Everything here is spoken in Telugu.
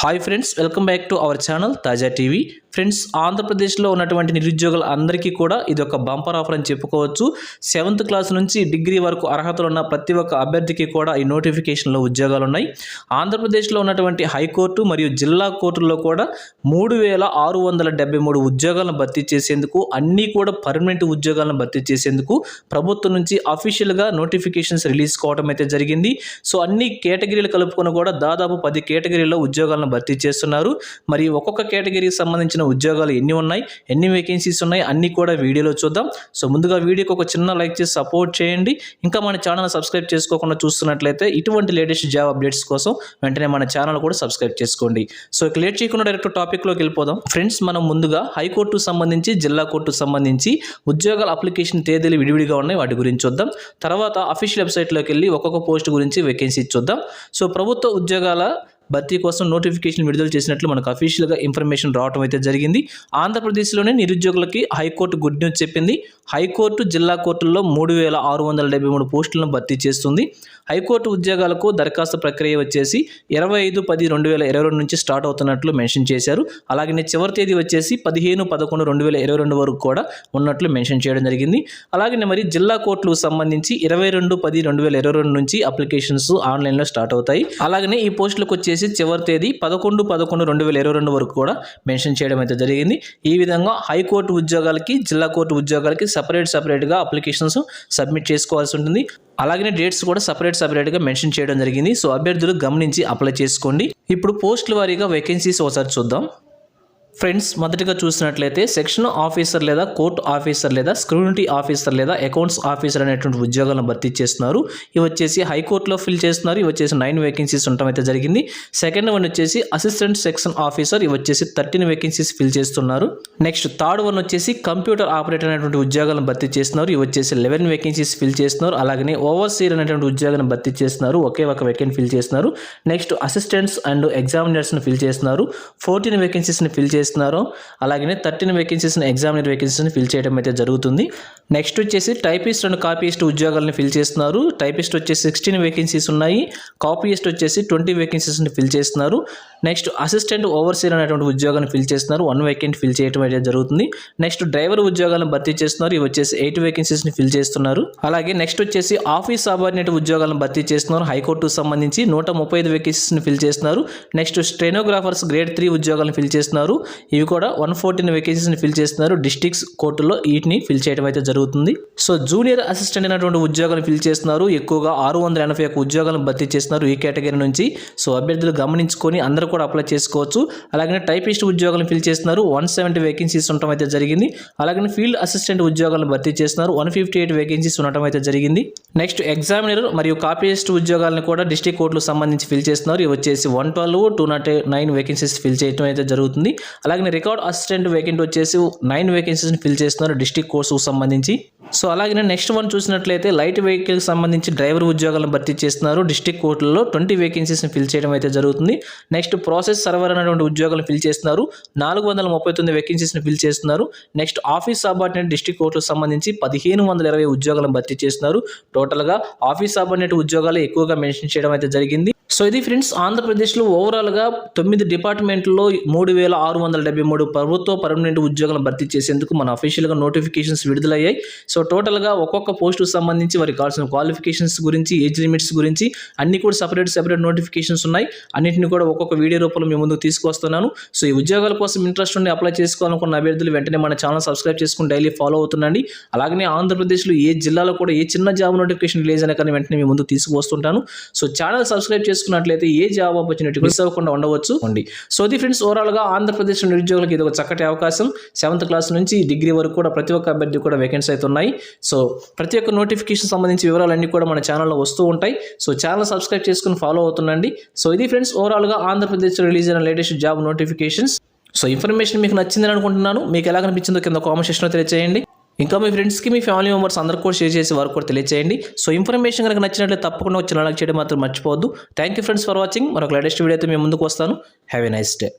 Hi friends, welcome back to our channel తాజా టీవీ. ఫ్రెండ్స్, ఆంధ్రప్రదేశ్లో ఉన్నటువంటి నిరుద్యోగులు అందరికీ కూడా ఇది ఒక బంపర్ ఆఫర్ అని చెప్పుకోవచ్చు. 7th క్లాస్ నుంచి డిగ్రీ వరకు అర్హతలు ఉన్న ప్రతి ఒక్క అభ్యర్థికి కూడా ఈ నోటిఫికేషన్లో ఉద్యోగాలు ఉన్నాయి. ఆంధ్రప్రదేశ్లో ఉన్నటువంటి హైకోర్టు మరియు జిల్లా కోర్టుల్లో కూడా 3673 ఉద్యోగాలను భర్తీ చేసేందుకు, అన్నీ కూడా పర్మనెంట్ ఉద్యోగాలను భర్తీ చేసేందుకు ప్రభుత్వం నుంచి అఫీషియల్గా నోటిఫికేషన్స్ రిలీజ్ కావడం అయితే జరిగింది. సో అన్ని కేటగిరీలు కలుపుకొని కూడా దాదాపు 10 కేటగిరీల్లో ఉద్యోగాలను భర్తీ చేస్తున్నారు. మరి ఒక్కొక్క కేటగిరీకి సంబంధించిన ఉద్యోగాలు ఎన్ని ఉన్నాయి, ఎన్ని వేకెన్సీస్ ఉన్నాయి అన్నీ కూడా వీడియోలో చూద్దాం. సో ముందుగా వీడియోకి ఒక చిన్న లైక్ చేసి సపోర్ట్ చేయండి. ఇంకా మన ఛానల్ సబ్స్క్రైబ్ చేసుకోకుండా చూస్తున్నట్లయితే ఇటువంటి లేటెస్ట్ జాబ్ అప్డేట్స్ కోసం వెంటనే మన ఛానల్ కూడా సబ్స్క్రైబ్ చేసుకోండి. సో ఇక లేట్ చేయకుండా డైరెక్ట్ టాపిక్లోకి వెళ్ళిపోదాం. ఫ్రెండ్స్, మనం ముందుగా హైకోర్టు సంబంధించి, జిల్లా కోర్టుకు సంబంధించి ఉద్యోగాల అప్లికేషన్ తేదీలు విడివిడిగా ఉన్నాయి, వాటి గురించి చూద్దాం. తర్వాత అఫీషియల్ వెబ్సైట్లోకి వెళ్ళి ఒక్కొక్క పోస్ట్ గురించి వేకెన్సీ చూద్దాం. సో ప్రభుత్వ ఉద్యోగాల భర్తీ కోసం నోటిఫికేషన్ విడుదల చేసినట్లు మనకు అఫీషియల్గా ఇన్ఫర్మేషన్ రావడం అయితే జరిగింది. ఆంధ్రప్రదేశ్లోనే నిరుద్యోగులకి హైకోర్టు గుడ్ న్యూస్ చెప్పింది. హైకోర్టు, జిల్లా కోర్టుల్లో 3673 పోస్టులను భర్తీ చేస్తుంది. హైకోర్టు ఉద్యోగాలకు దరఖాస్తు ప్రక్రియ వచ్చేసి 25/10/2022 నుంచి స్టార్ట్ అవుతున్నట్లు మెన్షన్ చేశారు. అలాగే చివరి తేదీ వచ్చేసి 15/11/2022 వరకు కూడా ఉన్నట్లు మెన్షన్ చేయడం జరిగింది. అలాగే మరి జిల్లా కోర్టులకు సంబంధించి 22/10/2022 నుంచి అప్లికేషన్స్ ఆన్లైన్లో స్టార్ట్ అవుతాయి. అలాగే ఈ పోస్టులకు వచ్చేసి చివరి తేదీ 11/11/2022 వరకు కూడా మెన్షన్ చేయడం అయితే జరిగింది. ఈ విధంగా హైకోర్టు ఉద్యోగాలకి, జిల్లా కోర్టు ఉద్యోగాలకి సపరేట్గా అప్లికేషన్స్ సబ్మిట్ చేసుకోవాల్సి ఉంటుంది. అలాగే డేట్స్ కూడా సపరేట్గా మెన్షన్ చేయడం జరిగింది. సో అభ్యర్థులు గమనించి అప్లై చేసుకోండి. ఇప్పుడు పోస్టుల వారీగా వేకెన్సీస్ ఒకసారి చూద్దాం. ఫ్రెండ్స్, మొదటిగా చూసినట్లయితే సెక్షన్ ఆఫీసర్ లేదా కోర్టు ఆఫీసర్ లేదా స్క్రూనిటీ ఆఫీసర్ లేదా అకౌంట్స్ ఆఫీసర్ అనేటువంటి ఉద్యోగాలను భర్తీ చేస్తున్నారు. ఇవి వచ్చేసి హైకోర్టులో ఫిల్ చేస్తున్నారు. ఇవి వచ్చేసి 9 వేకెన్సీస్ ఉండటం అయితే జరిగింది. సెకండ్ వన్ వచ్చేసి అసిస్టెంట్ సెక్షన్ ఆఫీసర్, ఇవి వచ్చేసి 13 వేకెన్సీస్ ఫిల్ చేస్తున్నారు. నెక్స్ట్ థర్డ్ వన్ వచ్చేసి కంప్యూటర్ ఆపరేటర్ అనేటువంటి ఉద్యోగాలను భర్తీ చేస్తున్నారు. ఇవి వచ్చేసి 11 వేకెన్సీస్ ఫిల్ చేస్తున్నారు. అలాగే ఓవర్సీర్ అనేటువంటి ఉద్యోగాలను భర్తీ చేస్తున్నారు. ఒకే ఒక వేకెన్సీ ఫిల్ చేస్తున్నారు. నెక్స్ట్ అసిస్టెంట్స్ అండ్ ఎగ్జామినర్స్ని ఫిల్ చేస్తున్నారు. 14 వేకెన్సీస్ని ఫిల్ చేస్తున్నారు. అలాగే 13 వేకెన్సీస్ని ఎగ్జామినర్ వేకెన్సీస్ని ఫిల్ చేయడం అయితే జరుగుతుంది. నెక్స్ట్ వచ్చేసి టైపిస్ట్ అండ్ కాపీయిస్ట్ ఉద్యోగాలను ఫిల్ చేస్తున్నారు. టైపిస్ట్ వచ్చేసి 16 వేకెన్సీస్ ఉన్నాయి. కాపీయిస్ట్ వచ్చేసి 20 వేకెన్సీస్ని ఫిల్ చేస్తున్నారు. నెక్స్ట్ అసిస్టెంట్ ఓవర్సీర్ అనేటువంటి ఉద్యోగాన్ని ఫిల్ చేస్తున్నారు. 1 వేకెన్సీ ఫిల్ చేయడం అయితే జరుగుతుంది. నెక్స్ట్ డ్రైవర్ ఉద్యోగాలను భర్తీ చేస్తున్నారు. ఇవి వచ్చేసి 8 వేకెన్సీస్ని ఫిల్ చేస్తున్నారు. అలాగే నెక్స్ట్ వచ్చేసి ఆఫీస్ సబార్డినేట్ ఉద్యోగాలను భర్తీ చేస్తున్నారు. హైకోర్టుకు సంబంధించి 135 వేకెన్సీస్ని ఫిల్ చేస్తున్నారు. నెక్స్ట్ స్టెనోగ్రాఫర్స్ గ్రేడ్ 3 ఉద్యోగాలను ఫిల్ చేస్తున్నారు. ఇవి కూడా 114 వేకెన్సీస్ని ఫిల్ చేస్తున్నారు. డిస్ట్రిక్ట్స్ కోర్టులో వీటిని ఫిల్ చేయడం అయితే జరుగుతుంది. సో జూనియర్ అసిస్టెంట్ అనేటువంటి ఉద్యోగాలను ఫిల్ చేస్తున్నారు. ఎక్కువగా 681 ఉద్యోగాలను భర్తీ చేస్తున్నారు ఈ కేటగిరీ నుంచి. సో అభ్యర్థులు గమనించుకొని అందరూ కూడా అప్లై చేసుకోవచ్చు. అలాగే టైపిస్ట్ ఉద్యోగాలను ఫిల్ చేస్తున్నారు. 170 వేకెన్సీస్ ఉండటం అయితే జరిగింది. అలాగే ఫీల్డ్ అసిస్టెంట్ ఉద్యోగాలను భర్తీ చేస్తున్నారు. 158 వేకెన్సీస్ ఉండటం అయితే జరిగింది. నెక్స్ట్ ఎగ్జామినర్ మరియు కాపీయిస్ట్ ఉద్యోగాలను కూడా డిస్ట్రిక్ట్ కోర్టులకు సంబంధించి ఫిల్ చేస్తున్నారు. ఇవి వచ్చేసి 112, 209 వేకెన్సీస్ ఫిల్ చేయడం అయితే జరుగుతుంది. అలాగే రికార్డ్ అసిస్టెంట్ వేకెంట్ వచ్చేసి 9 వేకెన్సీస్ని ఫిల్ చేస్తున్నారు డిస్ట్రిక్ట్ కోర్సుకు సంబంధించి. సో అలాగే నెక్స్ట్ వన్ చూసినట్లయితే లైట్ వెహికల్కి సంబంధించి డ్రైవర్ ఉద్యోగాలను భర్తీ చేస్తున్నారు. డిస్ట్రిక్ట్ కోర్టులో 20 వేకెన్సీస్ని ఫిల్ చేయడం అయితే జరుగుతుంది. నెక్స్ట్ ప్రాసెస్ సర్వర్ అనేటువంటి ఉద్యోగాలను ఫిల్ చేస్తున్నారు. 439 వేకెన్సీస్ని ఫిల్ చేస్తున్నారు. నెక్స్ట్ ఆఫీస్ సబార్డినేట్ డిస్ట్రిక్ట్ కోర్టుకు సంబంధించి 1520 ఉద్యోగాలను భర్తీ చేస్తున్నారు. టోటల్గా ఆఫీస్ సబార్డినేట్ ఉద్యోగాలు ఎక్కువగా మెన్షన్ చేయడం అయితే జరిగింది. సో ఇది ఫ్రెండ్స్, ఆంధ్రప్రదేశ్లో ఓవరాల్గా 9 డిపార్ట్మెంట్లో 3673 ప్రభుత్వ పర్మనెంట్ ఉద్యోగాలను భర్తీ చేసేందుకు మన అఫీషియల్గా నోటిఫికేషన్స్ విడుదలయ్యాయి. సో టోటల్గా ఒక్కొక్క పోస్టుకు సంబంధించి వారికి కావాల్సిన క్వాలిఫికేషన్స్ గురించి, ఏజ్ లిమిట్స్ గురించి అన్ని కూడా సపరేట్ నోటిఫికేషన్స్ ఉన్నాయి. అన్నింటిని కూడా ఒక్కొక్క వీడియో రూపంలో మీ ముందుకు తీసుకొస్తున్నాను. సో ఈ ఉద్యోగాల కోసం ఇంట్రెస్ట్ ఉండి అప్లై చేసుకోవాలనుకున్న అభ్యర్థులు వెంటనే మన ఛానల్ సబ్స్క్రైబ్ చేసుకుని డైలీ ఫాలో అవుతుండండి. అలాగే ఆంధ్రప్రదేశ్లో ఏ జిల్లాలో కూడా ఏ చిన్న జాబ్ నోటిఫికేషన్ రిలీజ్ అయినా కానీ వెంటనే మీ ముందుకు తీసుకువస్తుంటాను. సో ఛానల్ సబ్స్క్రైబ్ చేసుకున్నట్లయితే ఏ జాబ్ ఆపర్చునిటీ మిస్ అవ్వకుండా ఉండవచ్చు అండి. సో ఇది ఫ్రెండ్స్, ఓవరాల్గా ఆంధ్రప్రదేశ్ నిరుద్యోగులకు ఇది ఒక చక్కటి అవకాశం. 7th క్లాస్ నుంచి డిగ్రీ వరకు కూడా ప్రతి ఒక్క అభ్యర్థి కూడా వేకెన్సీ అయితే ఉన్నాయి. సో ప్రతి ఒక్క నోటిఫికేషన్ సంబంధించి వివరాలన్నీ కూడా మన ఛానల్లో వస్తూ ఉంటాయి. సో ఛానల్ సబ్స్క్రైబ్ చేసుకుని ఫాలో అవుతుండండి. సో ఇది ఫ్రెండ్స్, ఓవరాల్గా ఆంధ్రప్రదేశ్ రిలీజ్ అయిన latest job notifications. So information మీకు నచ్చిందని అనుకుంటున్నాను. మీకు ఎలా కనిపించిందో కింద కామెంట్ సెక్షన్లో తెలియజేయండి. ఇంకా మీ ఫ్రెండ్స్కి, మీ ఫ్యామిలీ మెంబర్స్ అందరూ కూడా షేర్ చేసి వారు కూడా తెలియజేయండి. సో ఇన్ఫర్మేషన్ కనుక నచ్చినట్లయితే తప్పకుండా వచ్చి లైక్ చేయడం మాత్రం మర్చిపోవద్దు. Thank you friends for watching. మరొక లేటెస్ట్ వీడియోతో మేము ముందుకు వస్తాను. Have a nice day.